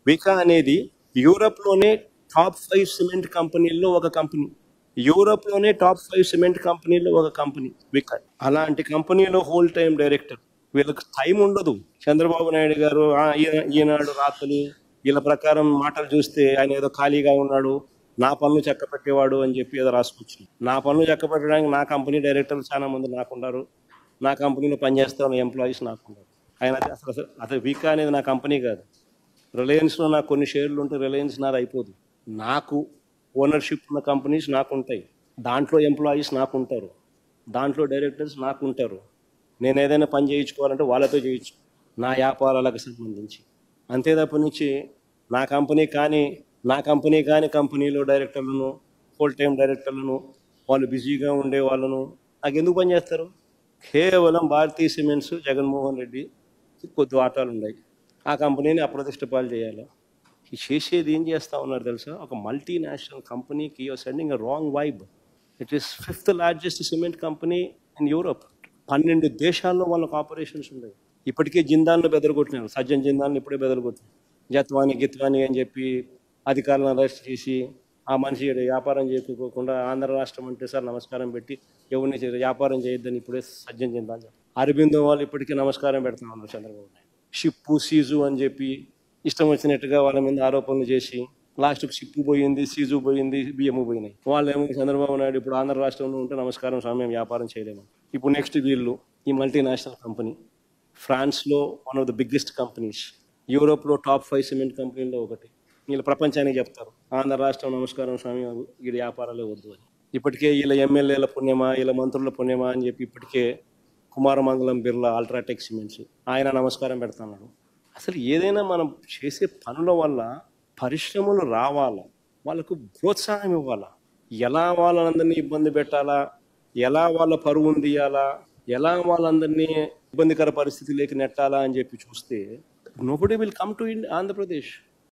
వికా అనేది యూరప్లోనే top 5 cement కంపెనీల్లో ఒక కంపెనీ. యూరప్లోనే టాప్ 5 సిమెంట్ కంపెనీల్లో ఒక కంపెనీ వికా. అలాంటి కంపెనీలో హోల్ టైం డైరెక్టర్. వీళ్ళకి టైం ఉండదు. చంద్రబాబు నాయుడు గారు ఈనాడు రాత్రులు వీళ్ళ ప్రకారం మాటలు చూస్తే ఆయన ఏదో ఖాళీగా ఉన్నాడు, నా పనులు చక్కపెట్టేవాడు అని చెప్పి ఏదో రాసుకొచ్చింది. నా పనులు చక్కపెట్టడానికి నా కంపెనీ డైరెక్టర్లు చాలా మంది నాకున్నారు, నా కంపెనీలో పనిచేస్తున్న ఎంప్లాయీస్ నాకున్నారు. ఆయన అసలు వికా అనేది నా కంపెనీ కాదు. రిలయన్స్లో నాకు కొన్ని షేర్లు ఉంటే రిలయన్స్ నాది అయిపోదు. నాకు ఓనర్షిప్ ఉన్న కంపెనీస్ నాకు ఉంటాయి, దాంట్లో ఎంప్లాయీస్ నాకు ఉంటారు, దాంట్లో డైరెక్టర్స్ నాకు ఉంటారు. నేను ఏదైనా పని చేయించుకోవాలంటే వాళ్ళతో చేయించు, నా వ్యాపారాలకు సంబంధించి. అంతే తప్ప నుంచి నా కంపెనీ కానీ కంపెనీలో డైరెక్టర్లను, ఫుల్ టైం డైరెక్టర్లను, వాళ్ళు బిజీగా ఉండే వాళ్ళను నాకు ఎందుకు పనిచేస్తారు? కేవలం భారతీయ సిమెంట్స్, జగన్మోహన్ రెడ్డి కొద్ది వాటాలు ఉన్నాయి, ఆ కంపెనీని అప్రతిష్ట పాలు చేయాలి. చేసేది ఏం చేస్తూ ఉన్నారు తెలుసా? ఒక మల్టీనేషనల్ కంపెనీకి you're sending a wrong vibe. It is 5th largest cement company in Europe. 12 దేశాల్లో వాళ్ళకి ఆపరేషన్స్ ఉన్నాయి. ఇప్పటికే జిందాన్లో బెదరగొట్టినారు, సజ్జన్ జిందాన్ని ఇప్పుడే బెదరగొట్టినారు. గిత్వాని అని చెప్పి అధికారులను అరెస్ట్ చేసి ఆ మనిషి వ్యాపారం చేయకోకుండా ఆంధ్ర రాష్ట్రం అంటే సార్ నమస్కారం పెట్టి ఎవరిని వ్యాపారం చేయొద్దని ఇప్పుడే సజ్జన్ జిందాన్. అరబిందో వాళ్ళు ఇప్పటికీ నమస్కారం పెడతా ఉన్నారు చంద్రబాబు నాయుడు. షిప్పు సీజు అని చెప్పి ఇష్టం వచ్చినట్టుగా వాళ్ళ మీద ఆరోపణలు చేసి లాస్ట్కి షిప్పు పోయింది, సీజు పోయింది, బియ్యము పోయినాయి. వాళ్ళేమో చంద్రబాబు నాయుడు ఇప్పుడు ఆంధ్ర రాష్ట్రంలో ఉంటే నమస్కారం స్వామి మేము వ్యాపారం చేయలేము. ఇప్పుడు నెక్స్ట్ వీళ్ళు ఈ మల్టీనేషనల్ కంపెనీ ఫ్రాన్స్లో one of the biggest companies, యూరోప్లో టాప్ 5 సిమెంట్ కంపెనీల్లో ఒకటి. వీళ్ళు ప్రపంచానికి చెప్తారు ఆంధ్ర రాష్ట్రం నమస్కారం స్వామి వీడి వ్యాపారాలే వద్దు అని. ఇప్పటికే వీళ్ళ ఎమ్మెల్యేల పుణ్యమా, వీళ్ళ మంత్రుల పుణ్యమా అని చెప్పి ఇప్పటికే కుమారమంగళం బిర్లా అల్ట్రాటెక్ సిమెంట్స్ ఆయన నమస్కారం పెడుతున్నాడు. అసలు ఏదైనా మనం చేసే పనుల వల్ల పరిశ్రమలు రావాలా, వాళ్ళకు ప్రోత్సాహం ఇవ్వాలా, ఎలా వాళ్ళందరినీ ఇబ్బంది పెట్టాలా, ఎలా వాళ్ళ పరువును తీయాలా, ఎలా వాళ్ళందరినీ ఇబ్బందికర పరిస్థితిలోకి నెట్టాలా అని చెప్పి చూస్తే nobody will come to Andhra Pradesh.